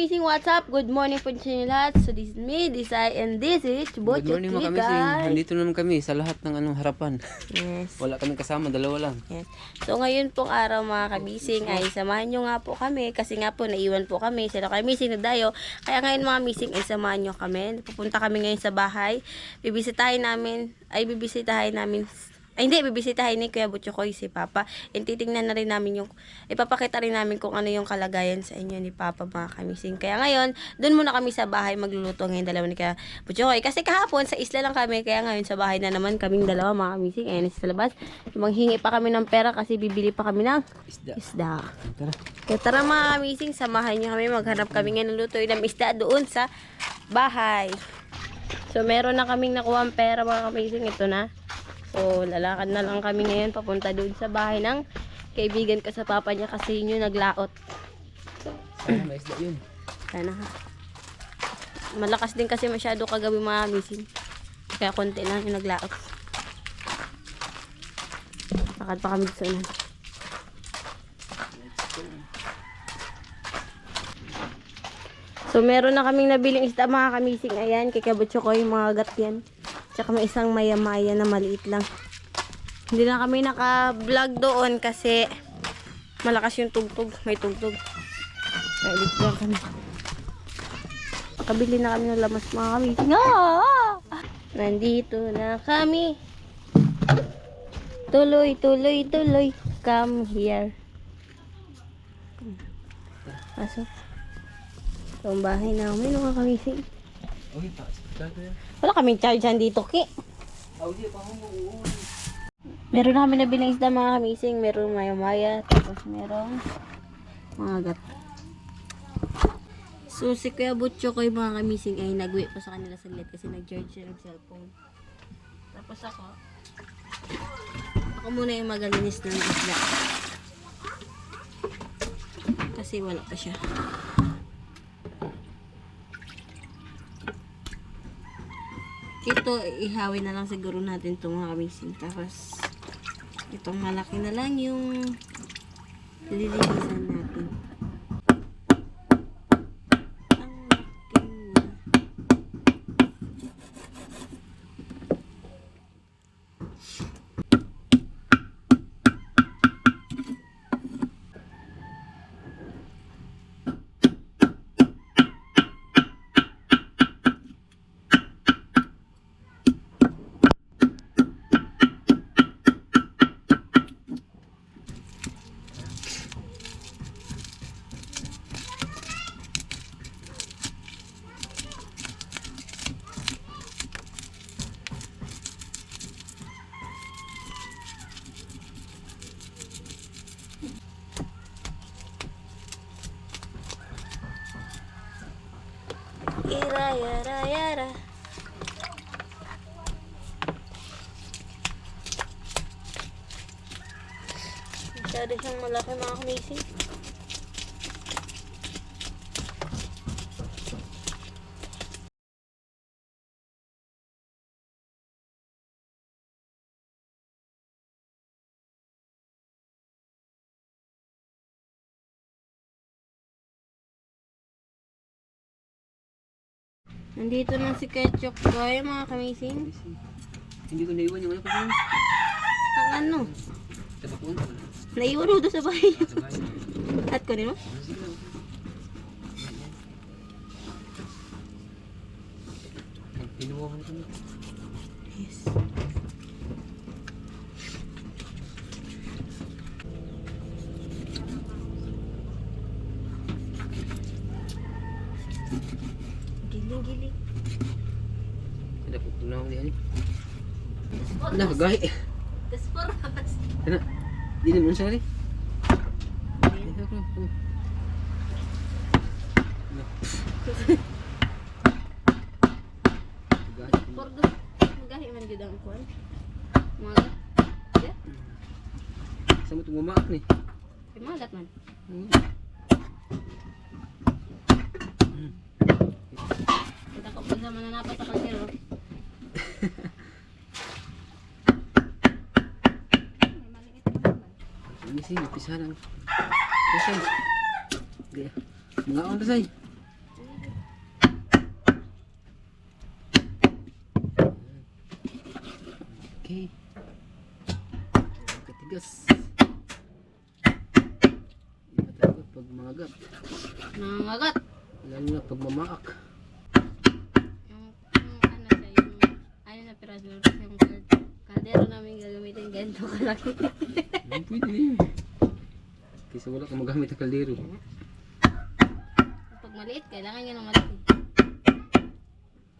kamising, what's up? Good morning po sa inyo lahat. So this is me, this I, and this is Butchok. Good morning mga kamising. Nandito naman kami sa lahat ng harapan. Yes. Wala kami kasama, dalawa lang. Yes. So ngayon pong araw mga kamising ay samahan nyo nga po kami kasi nga po naiwan po kami. Sila kamising na dayo. Kaya ngayon mga mising ay samahan nyo kami. Pupunta kami ngayon sa bahay. Bibisitahin namin, bibisitahin ni Kuya Butchokoy si Papa. And titingnan na rin namin ipapakita rin namin kung ano yung kalagayan sa inyo ni Papa mga kamising. Kaya ngayon, doon muna kami sa bahay magluluto ngayon dalawa ni Kuya Butchokoy. Kasi kahapon sa isla lang kami, kaya ngayon sa bahay na naman kaming dalawa mga kamising. Ayan sa labas. Manghingi pa kami ng pera kasi bibili pa kami ng isda. Tara. Kaya tara mga kamising, samahan nyo kami. Maghanap kami ngayon ng luto ng isda doon sa bahay. So meron na kaming nakuha ang pera mga kamising. Ito na. So, lalakad na lang kami ngayon papunta doon sa bahay ng kaibigan ko sa papa niya kasi yun yung naglaot. Sana may isda yun. Sana ha. Malakas din kasi masyado kagabi mga kamising. Kaya konti lang yung naglaot. Lakad pa kami dito na. So, meron na kaming nabiling isda mga kamising. Ayan, kay Butchokoy yung mga gat yan. Tsaka may isang maya-maya na maliit lang. Hindi na kami naka-vlog doon kasi malakas yung tugtog. May tugtog. Kaya dito lang kami. Kabili na kami ng lamas mga kami. Nandito na kami. Tuloy, tuloy, tuloy. Come here. Pasok. Ito ang bahay namin mga kamising. Okay, pa. Wala kaming charge dito, Ki. Meron na kami nabiling isda mga kamising. Meron maya-maya. Tapos meron mga gat. So si Kuya Butchokoy mga kamising ay nag-wait pa sa kanila saglit kasi nag-charge siya ng cellphone. Tapos ako muna yung magalinis ng isda. Kasi wala pa siya. Ito, ihawin na lang siguro natin itong mga kamising. Tapos, itong malaki na lang yung lilinisan natin. Ang laki na. Ira, yara, yara. Masyado siyang malaki mga kamising. Nandito na si Ketchup Boy, mga kamising. Hindi ko naiwan yung ano pa yun. Ang ano? Sa bakon. Naiwan mo doon sa bahay. At kunin mo? Pinuha mo kami. Yes. Giling-giling. Ada po tunaw ni ani. Nakagahi. Desporas. Kana. Di naman siya rin. Pordo. Magahi man jud ang kuan. Mga gat. Sa mo tumamak ni. Mga gat man. Kita ko pag naman nanapat sa kaldero. Ini sih pisahan. Pisang. Dia. Mga on say. Okay. Katigas. Iba talaga pag magat. Nangangagat. Lalo na pag mamaak. Yung ano siya, yung ano na piraso yung kaldero namin gagamitin ganito kalaki. Pwede na yun. Kasi wala kang magamit ng kaldero. Pag maliit, kailangan nyo ng malaki.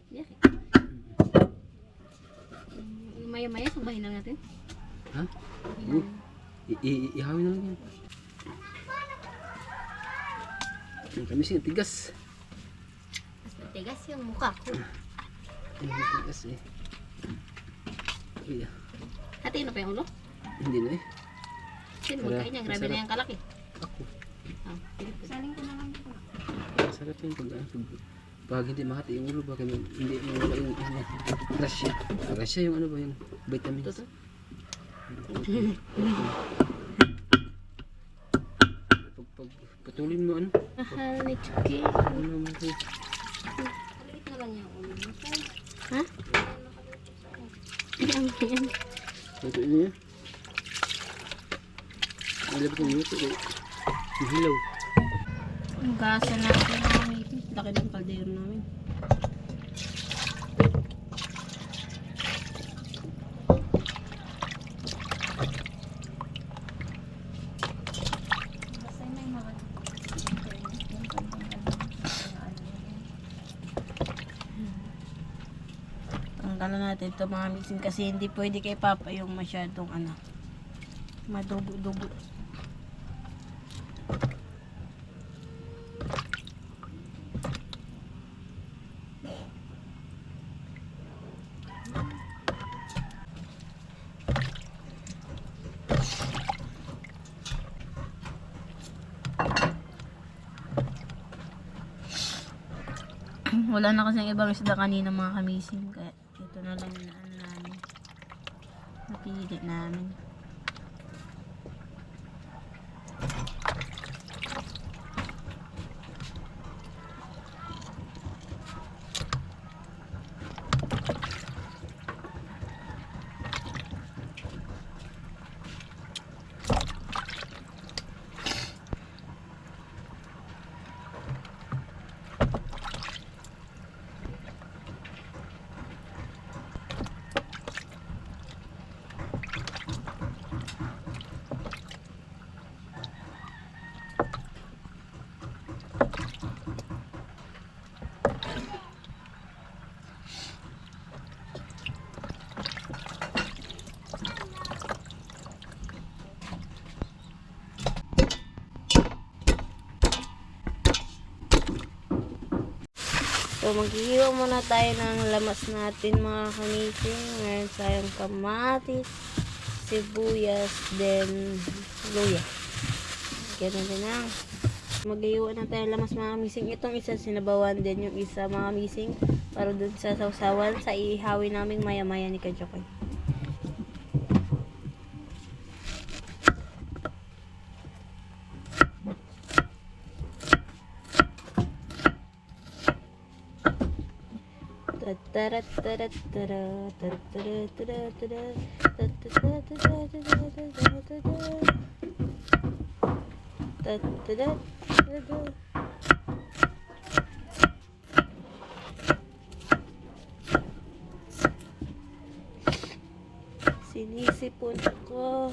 Yeah. Maya-maya, subahin lang natin. Ha? Ayan. Ihawin na lang yan. Ang kamis yung tigas. Mas matigas yung mukha ko. Ang tigas eh. Iya. Hatiin na pa yung ulo? Hindi na eh. Sino Para magkain niya? Grabe masarap. na yung kalaki. Ako. Saling ko na lang ito. Masarap yung pag hindi makati yung ulo baka hindi mawala yung grasya. Grasya yung ano ba yung vitamins. Ito. Pag patulin mo ano? Mahal ni Chucky. Ano naman ko? Maliit na lang yung ulo mo. Ha? Yan, yan. Ito niya. Malapit yung luto eh. Hilaw. Ang gasa natin. Laki ng kaldero namin. Tanggalan natin ito mga mixing kasi hindi pwede kay Papa yung masyadong ano, madugo-dugo. Wala na kasing ibang isda kanina mga kamising kaya ito na lang na ano namin napili namin. So, maghihiwa muna tayo ng lamas natin mga kamising. Meron tayong kamatis, sibuyas, then luya. Ganun din lang. Maghihiwa na tayo ng lamas mga kamising. Itong isa sinabawan din yung isa mga kamising. Para dun sa sausawan, sa ihawi naming maya-maya ni Kajokoy. Sinisipon ko.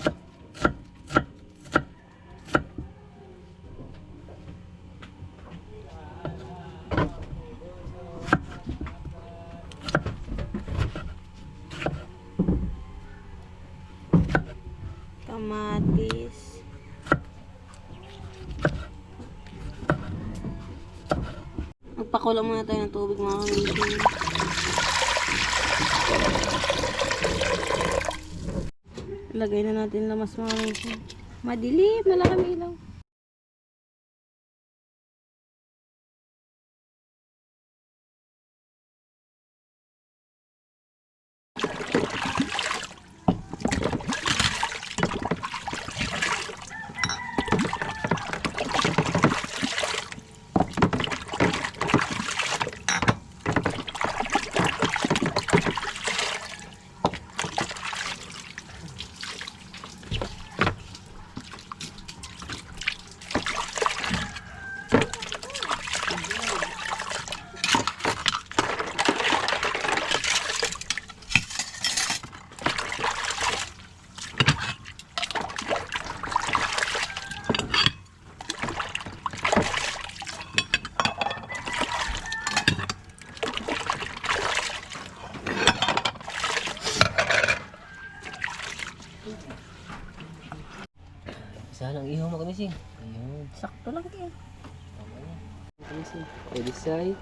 Kamatis. Magpakulo muna tayo ng tubig mga kamising. Lagay na natin lamas mga kamising. Madilim na lang kami ilaw. kamising. Ayun. Sakto lang kayo. Kamising. Pwede say.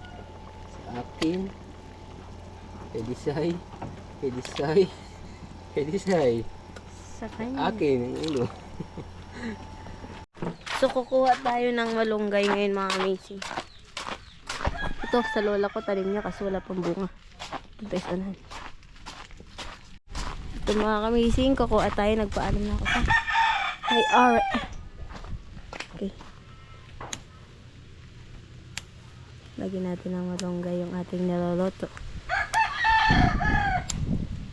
Sa akin. Pwede say. Pwede say. Pwede say. Sa kanya. Akin. Ang ulo. So, kukuha tayo ng malunggay ngayon mga amazing. Ito, sa lola ko, talim niya kasi wala pang bunga. Ito guys, anahan. Ito mga amazing, kukuha tayo. Nagpaalam na ako sa IR. Okay. Lagyan natin ng malunggay yung ating niloloto.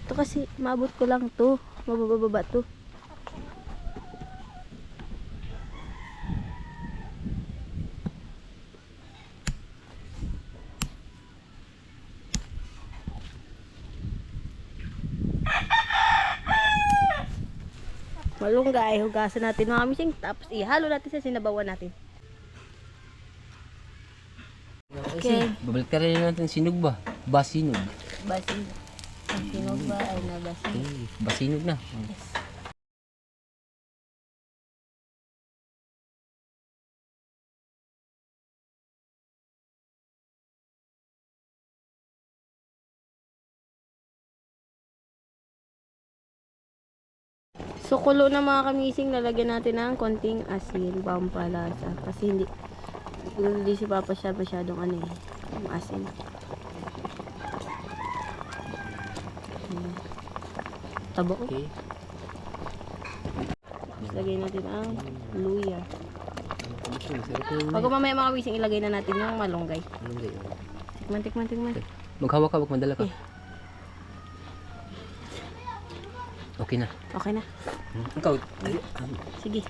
Ito kasi, maabot ko lang to. Mabababa to. Malunggay, hugasan natin mga mising, tapos ihalo natin sa sinabawan natin. Okay. Babalik ka rin natin sinog ba? Basinog. Basin. Ang sinog ba ay nabasin? Okay. Basinog na. Yes. So, kulo na mga kamising, lalagyan natin ng konting asin, pampalasa. Kasi hindi si Papa siya masyadong asin. Tabo. Okay. Tapos lagay natin ang luya. Masarap yung Pag mamaya mga kamising, ilagay na natin yung malunggay. malunggay. Tikman. Maghawak ka, wag madala ka. Okay na. Okay na. Ikaw. Sige.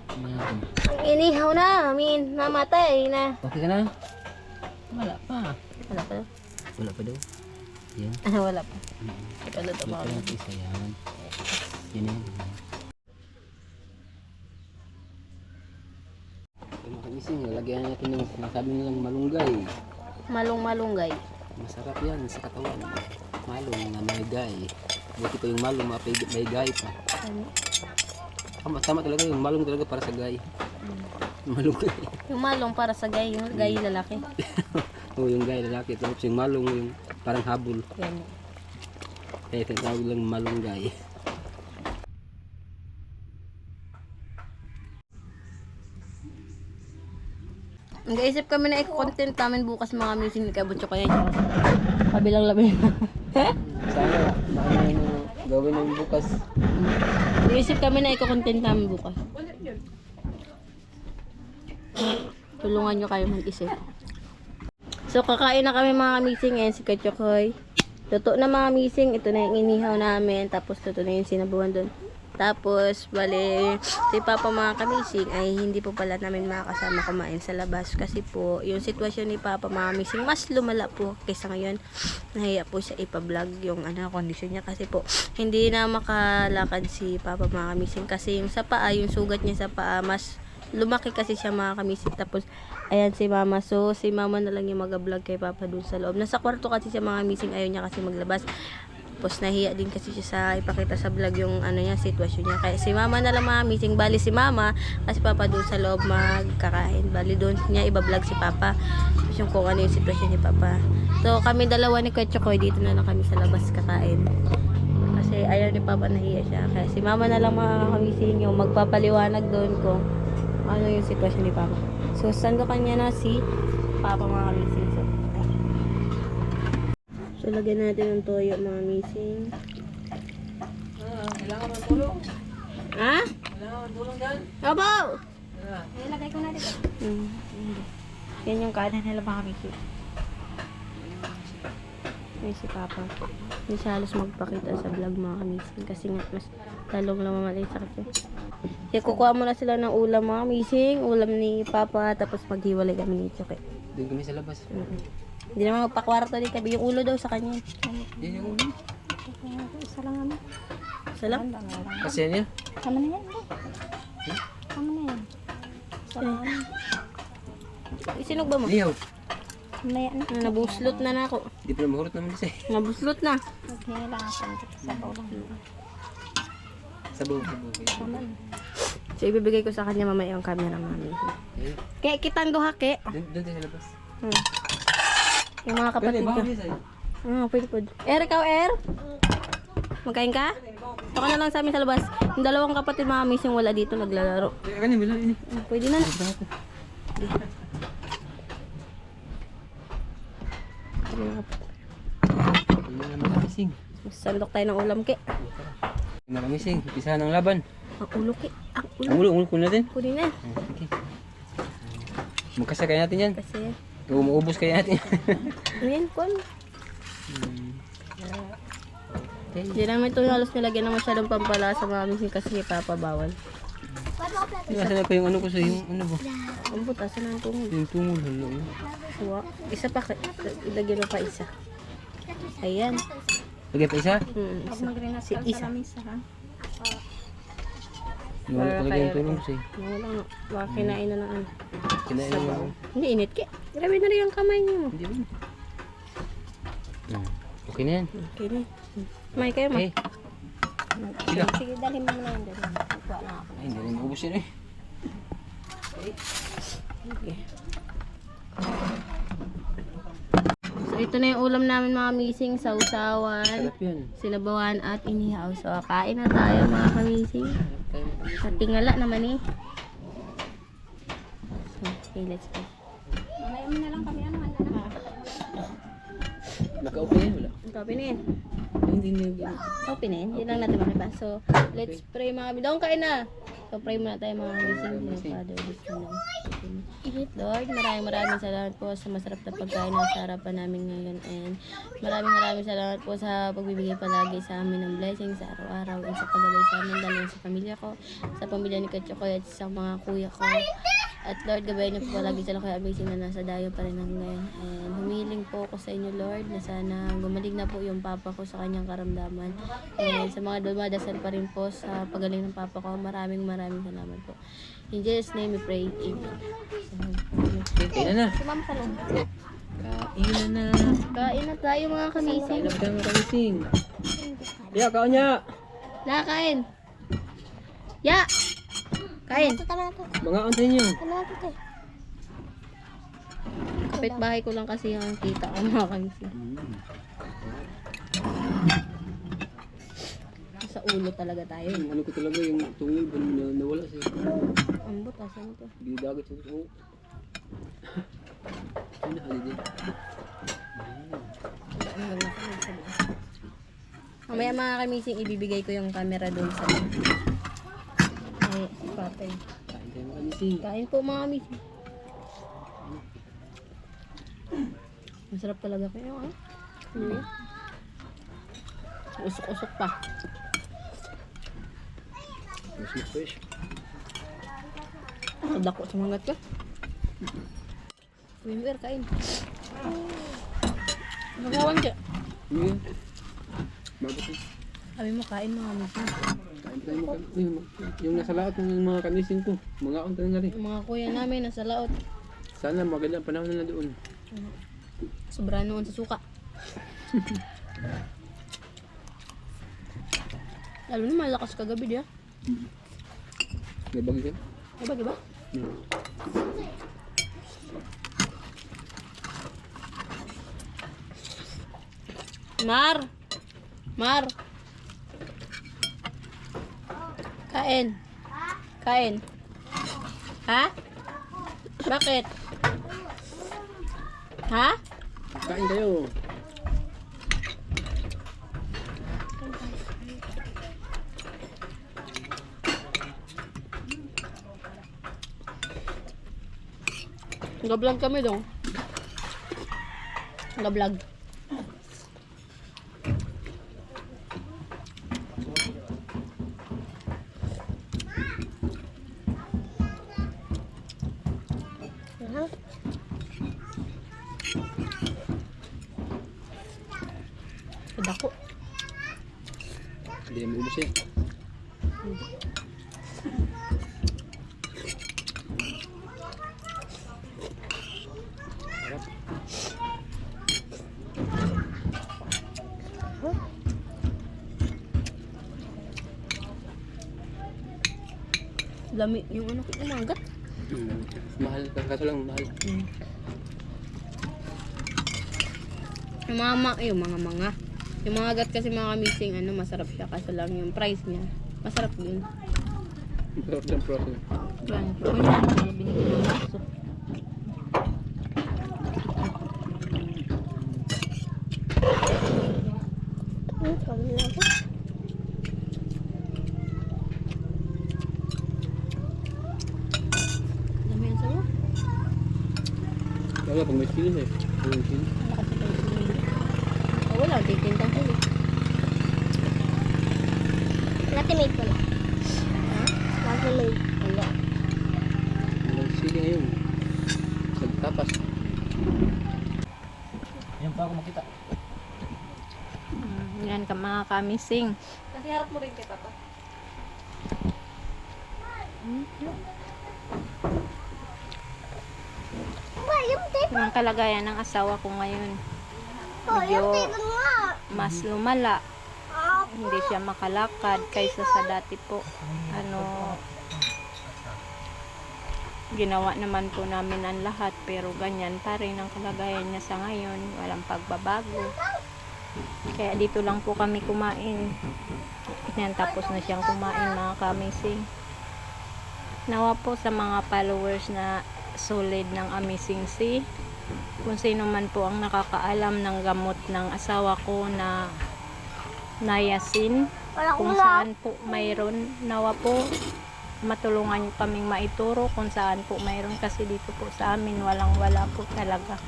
Ayan. Inihaw na. Namatay na. Okay ka na? Wala pa. Wala pa daw. Wala pa daw. Yan. Wala pa. Wala Ito pa. lang isa yan. Yan yan. Mga kamising, lalagyan natin ng sinasabi nilang malunggay. Malunggay. Masarap yan sa katawan. Malong na may gay. Buti pa yung malong may gay pa. Tama talaga yung malong talaga para sa gay. Malong gay. Yung malong para sa gay, yung gay lalaki. Oo, yung gay lalaki. Tapos yung malong yung parang habol. Yan. Kaya tinatawag lang malong gay. Nag-iisip kami na i-content namin bukas mga musing ni Kabutso kaya siya. Kabilang labi. Sana, baka gawin namin bukas. Nag-iisip kami na i-content namin bukas. Tulungan nyo kayo mag-isip. So, kakain na kami mga mising. Ayan si Kachokoy. Luto na mga mising. Ito na yung inihaw namin. Tapos, luto na yung sinabuhan doon. Tapos, bali, si Papa mga kamising ay hindi po pala namin makakasama kumain sa labas. Kasi po, yung sitwasyon ni Papa mga kamising, mas lumala po kaysa ngayon. Nahiya po siya ipa-vlog yung kondisyon niya. Kasi po, hindi na makalakad si Papa mga kamising. Kasi yung sa paa, yung sugat niya sa paa, mas lumaki kasi siya mga kamising. Tapos, ayan si Mama. So, si Mama na lang yung mag-vlog kay Papa dun sa loob. Nasa kwarto kasi siya mga kamising. Ayaw niya kasi maglabas. Tapos nahiya din kasi siya sa ipakita sa vlog yung niya, sitwasyon niya. Kaya si Mama na lang mga kamising. Bali si Mama, kasi Papa dun sa loob magkakain. Bali doon niya iba-vlog si Papa. Tapos yung kung ano yung sitwasyon ni Papa. So, kami dalawa ni Kuya dito na lang kami sa labas kakain. Kasi ayaw ni Papa, nahiya siya. Kaya si Mama na lang mga kamising yung magpapaliwanag doon kung ano yung sitwasyon ni Papa. So, sandukan niya na si Papa mga kamising. So, lagyan natin ng toyo mga kamising. Kailangan mo tulong? Ha? Kailangan mo tulong dyan? Opo! Ilagay ko na dito. Yan yung kanan nila mga kamising. Ay, si Papa. Hindi siya halos magpakita sa vlog mga kamising. Kasi nga, mas lalong lumamalay sa kanya. Kaya kukuha muna sila ng ulam mga kamising. Ulam ni Papa. Tapos maghiwalay kami ni Choke. Doon kami sa labas. Hindi naman magpakwarto din kami. Yung ulo daw sa kanya. Yan yung ulo. Isa lang naman. Isa lang? Kasi yan yan. Tama na yan. Tama na yan. Isa lang naman. Isinog ba mo? Iyaw. Maya na. Nabuslot na ako. Di pa mahurot naman kasi. Nabuslot na. Okay lang ako. Sabaw lang. Sabaw, sabaw. So, ibibigay ko sa kanya mamaya yung camera, mami. Eh, Kaya kitang duha, ke. doon tayo sa labas. Yung mga kapatid ko. Pwede po. Ikaw, magkain ka? Ito ka na lang sa amin sa labas. Yung dalawang kapatid, mga miss, yung wala dito, naglalaro. Kanya, bila ini. Pwede na. Hindi na makamising. Sandok tayo ng ulam, ke. Nakamising, isa ng laban. Ang ulo, ke. Ang Ang ulo. ulo kunin natin. Kunin na. Okay. Magkasakay natin yan. Kasi, Umuubos kaya natin. ano yan, kung? Okay. Hindi naman ito halos nilagyan ng masyadong pampalasa, mga miss, kasi Papa bawal. Nasaan na pa yung ano ko sa yung ano ba? Ang butas na ang tungod. Yung tungol. Halo yun. Suwa. Isa pa, ilagyan mo pa isa. Ayan. Lagay pa isa? Si isa. Nawala talaga yung tulong sa'yo. Wala nga. Baka kinain na ng ano. Kinain mo. Hindi, init ke. Grabe na rin yung kamay niyo. Hindi ba? Okay na yan. Okay na. May kayo, ma. Okay. Sila. Sige, dalhin mo na yan. Kuha na ako. Ay, hindi rin maubos yan eh. Okay. So, ito na yung ulam namin, mga mising. Sausawan, Sarap yan. sinabawan, at inihaw. So, kain na tayo, mga kamising. Sa tingala naman eh. So, okay, let's go. Mamaya mo na lang kami ano, handa na. Naka-open yan, wala. Copy na yan. Hindi na. Copy na yan. Yun lang natin makiba. So, let's pray, mga bidong. Kain na! So, pray muna tayo, mga kamising. Father, Lord, maraming salamat po sa masarap na pagkain na sa harapan namin ngayon, and maraming salamat po sa pagbibigay palagi sa amin ng blessing sa araw-araw and sa paggabay sa amin, lalo sa pamilya ko, sa pamilya ni Katsukoy at sa mga kuya ko. At Lord, gabayan niyo po palagi sila Kuya Amazing na nasa dayo pa rin hanggang ngayon. And humiling po ako sa inyo, Lord, na sana gumaling na po yung papa ko sa kanyang karamdaman. And sa mga dumadasal pa rin po sa pagaling ng papa ko, maraming salamat po. In Jesus' name we pray. Amen. Kain na na. Si ma'am sa loob. Kain na na. Kain na tayo, mga kamising. Kain na ba tayo mga kamising? Ya, kaon niya. Kain. Ya! Kain. Tama na to. Mga on sa inyo. Tama na to, te. Kapitbahay ko lang kasi yung kita ko, mga kamising. Sa ulo talaga tayo. Yung ano ko talaga, yung tungol ba na nawala sa'yo. Ang butas, ano to? Binidagat sa tungol. Ano haliday? Mamaya, mga kamising, ibibigay ko yung camera doon sa si Patay. Kain tayo mga kamising. Kain po, mga kamising. Masarap talaga kayo, ah. Usok-usok pa. Mas fresh. Dako sa mangat ka. Wimber, kain. Magawan ka. Yun. Bago ko. Sabi mo, kain, mga kamising. Kain tayo mga kamising. Yung nasa lahat ng mga kamising ko. Mga on tayo na rin. Yung mga kuya namin nasa laot. Sana maganda ang panahon na doon. Sobra noon sa suka. Lalo na malakas kagabi diya. May bagay ka? Iba? Mar! Kain. Ha? Bakit? Ha? Kain kayo. Nag-vlog kami dong. Nag-vlog. Dako. Hindi mo ubus yan. Lami yung ano, umagat. Mahal, kaso lang mahal. Yung mga gat kasi mga kamising, ano, masarap siya. Kaso lang yung price niya. Masarap din. Masarap ng proso. Yan. Kung yan, binigyan ng baso. Kami na ako. Dami yan sa'yo. Wala, pag may chili eh. Walang chili. Malakas ito yung sumili. Oh, wala, titintang huli. Natimate ko na. Ha? Natimate. Wala. Walang chili ngayon. Nagtapas. Yan pa ako makita. Yan ka mga kamising. Kasi harap mo rin kay Papa. Ba, yung tape. Yung kalagayan ng asawa ko ngayon. Oh, yung Medyo tape nga. mas lumala. Ah, Hindi siya makalakad kaysa sa dati po. Ginawa naman po namin ang lahat pero ganyan pa rin ang kalagayan niya sa ngayon. Walang pagbabago. Kaya dito lang po kami kumain. Yan, tapos na siyang kumain mga kamising. Nawa po sa mga followers na solid ng Amazing Sea. Kung sino man po ang nakakaalam ng gamot ng asawa ko na niacin, wala kung ko na. saan po mayroon, nawa po matulungan nyo kaming maituro kung saan po mayroon, kasi dito po sa amin wala po talaga,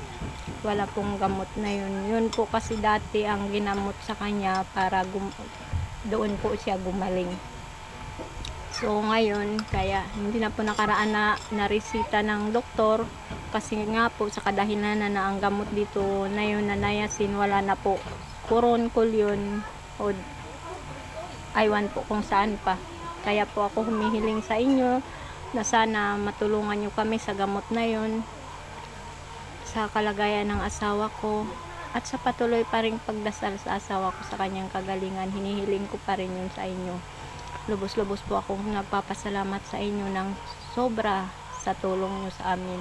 wala pong gamot na yun po kasi dati ang ginamot sa kanya para doon po siya gumaling. So ngayon, kaya hindi na po nakaraan na naresita ng doktor kasi nga po sa kadahilanan na ang gamot dito na yun na niacin, wala na po, Kuroncol yun o aywan po kung saan pa. Kaya po ako humihiling sa inyo na sana matulungan nyo kami sa gamot na yun, sa kalagayan ng asawa ko, at sa patuloy pa ring pagdasal sa asawa ko sa kanyang kagalingan. Hinihiling ko pa rin yun sa inyo. Lubos-lubos po akong nagpapasalamat sa inyo ng sobra sa tulong nyo sa amin.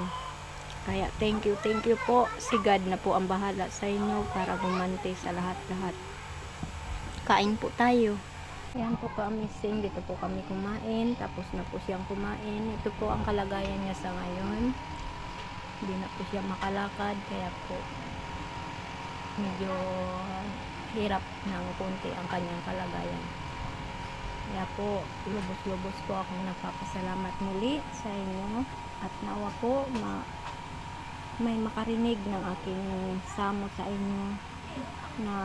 Kaya thank you po. Si God na po ang bahala sa inyo para gumante sa lahat-lahat. Kain po tayo. Yan po ka-amazing. Dito po kami kumain. Tapos na po siyang kumain. Ito po ang kalagayan niya sa ngayon. Hindi na po siya makalakad. Kaya po medyo hirap ng konti ang kanyang kalagayan. Kaya po lubos-lubos po akong nagpapasalamat muli sa inyo. At nawa po may makarinig ng aking samo sa inyo na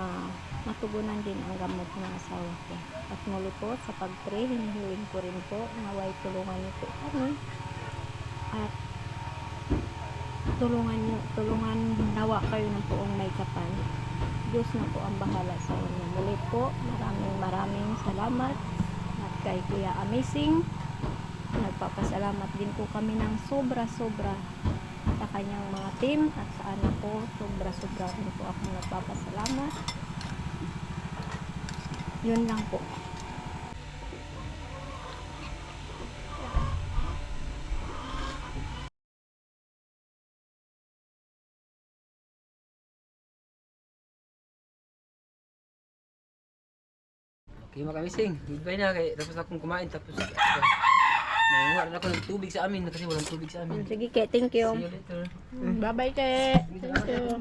matugunan din ang gamot ng asawa ko. At muli po sa pag-pray, hinihiling ko rin po naway tulungan niyo po kami at tulungan nawa kayo ng buong may kapal. Diyos na po ang bahala sa inyo. Muli po, maraming salamat. At kay Kuya Amazing, nagpapasalamat din po kami ng sobra-sobra sa kanyang mga team at sa anak ko. Sobra-sobra rin po ako nagpapasalamat. Yun lang po. Okay, makamising. Goodbye na. Kaya tapos akong kumain. Tapos nanguha rin ako ng tubig sa amin kasi walang tubig sa amin. Sige, Ke. Thank you. See you later. Bye-bye, Ke. Thank you.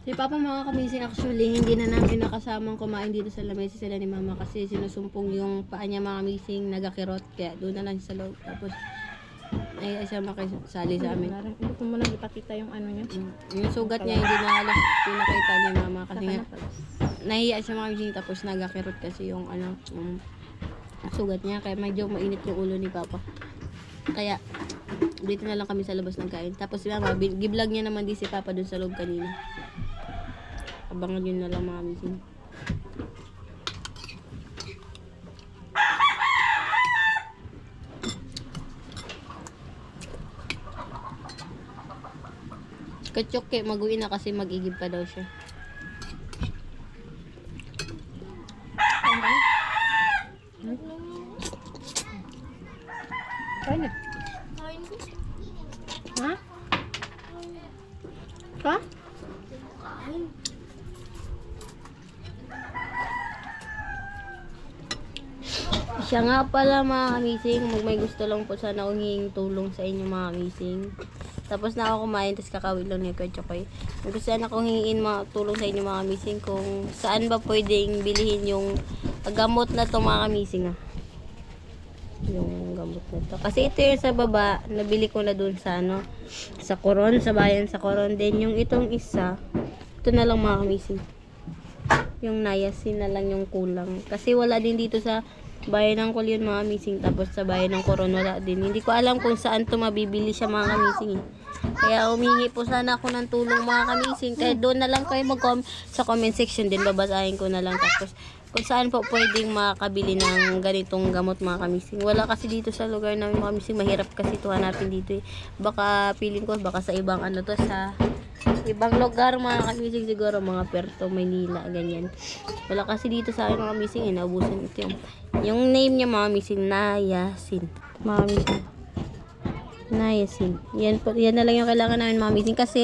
Si Papa mga kamising, actually, hindi na namin nakasamang kumain dito sa lamesa sila ni Mama kasi sinusumpong yung paa niya mga kamising, nagakirot. Kaya doon na lang siya sa loob. Tapos, ay siya makisali sa amin. Hindi ko muna ipakita yung ano niya. Yung sugat niya, hindi na halos pinakita ni Mama kasi nga, nahiya siya mga kamising. Tapos, nagakirot kasi yung ano, yung sugat niya. Kaya medyo mainit yung ulo ni Papa. Kaya, dito na lang kami sa labas ng kain. Tapos si Mama, giblog niya naman din si Papa dun sa loob kanina. Abangan yun na lang mga kamising. Katsuke, mag-uwi na kasi mag-igib pa daw siya. Ha? Ha? Siya nga pala mga kamising, may gusto lang po sana akong hinging tulong sa inyo mga kamising. Tapos na ako kumain, tapos kakawin lang ni Kuya Chokoy. May gusto sana akong hingin tulong sa inyo mga kamising kung saan ba pwedeng bilhin yung gamot na to mga kamising yung gamot na to. Kasi ito yung sa baba, nabili ko na dun sa sa Coron, sa bayan sa Coron. Then yung itong isa, ito na lang mga kamising. Yung niacin na lang yung kulang. Kasi wala din dito sa bayan ng Kulyon mga kamising, tapos sa bayan ng Coron wala din. Hindi ko alam kung saan to mabibili siya mga kamising Kaya humingi po sana ako ng tulong mga kamising. Kaya doon na lang kayo sa comment section din, babasahin ko na lang. Tapos kung saan po pwedeng makabili ng ganitong gamot mga kamising. Wala kasi dito sa lugar namin mga kamising. Mahirap kasi ito hanapin dito Baka feeling ko baka sa ibang sa ibang lugar mga kamising, siguro mga Puerto, Manila, ganyan. Wala kasi dito sa akin mga kamising, naubusan ito yung name niya mga kamising, niacin. Mga kamising, niacin. Yan na lang yung kailangan namin mga kamising, kasi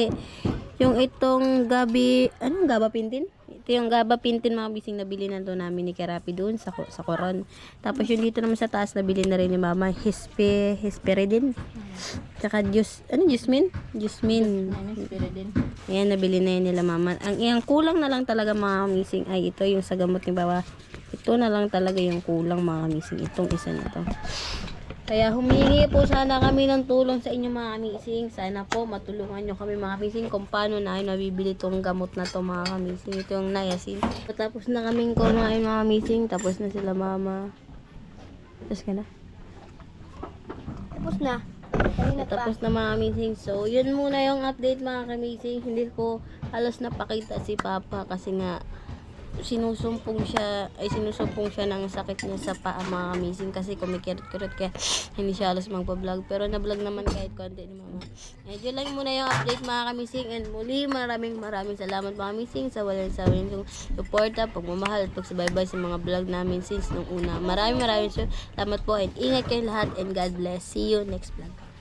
yung itong gabapintin? Ito yung gabapintin mga kamising, nabili na doon namin ni Kerapi doon sa Coron. Tapos yung dito naman sa taas, nabili na rin ni Mama, Hesperidin. Tsaka Jusmin? Ayan, nabili na yun nila Mama. Ang kulang na lang talaga mga kamising ay ito yung sa gamot ni Baba. Ito na lang talaga yung kulang mga kamising. Itong isa na to. Kaya humingi po sana kami ng tulong sa inyo mga kamising. Sana po matulungan nyo kami mga kamising kung paano na nabibili itong gamot na to mga kamising. Ito yung niacin. Tapos na kaming kumain mga kamising. Tapos na sila Mama. Tapos ka na? Tapos na. Tapos na mga kamising. So, yun muna yung update mga kamising. Hindi ko halos napakita si Papa kasi nga sinusumpong siya ng sakit niya sa paa mga kamising kasi kumikirot-kirot kaya hindi siya halos magpa-vlog, pero na-vlog naman kahit konti ni Mama. Yun lang muna yung update mga kamising, and muli maraming salamat mga kamising sa walang sawing suporta, pagmamahal at pagsubaybay sa mga vlog namin since nung una. Maraming salamat po, and ingat kayong lahat, and God bless. See you next vlog.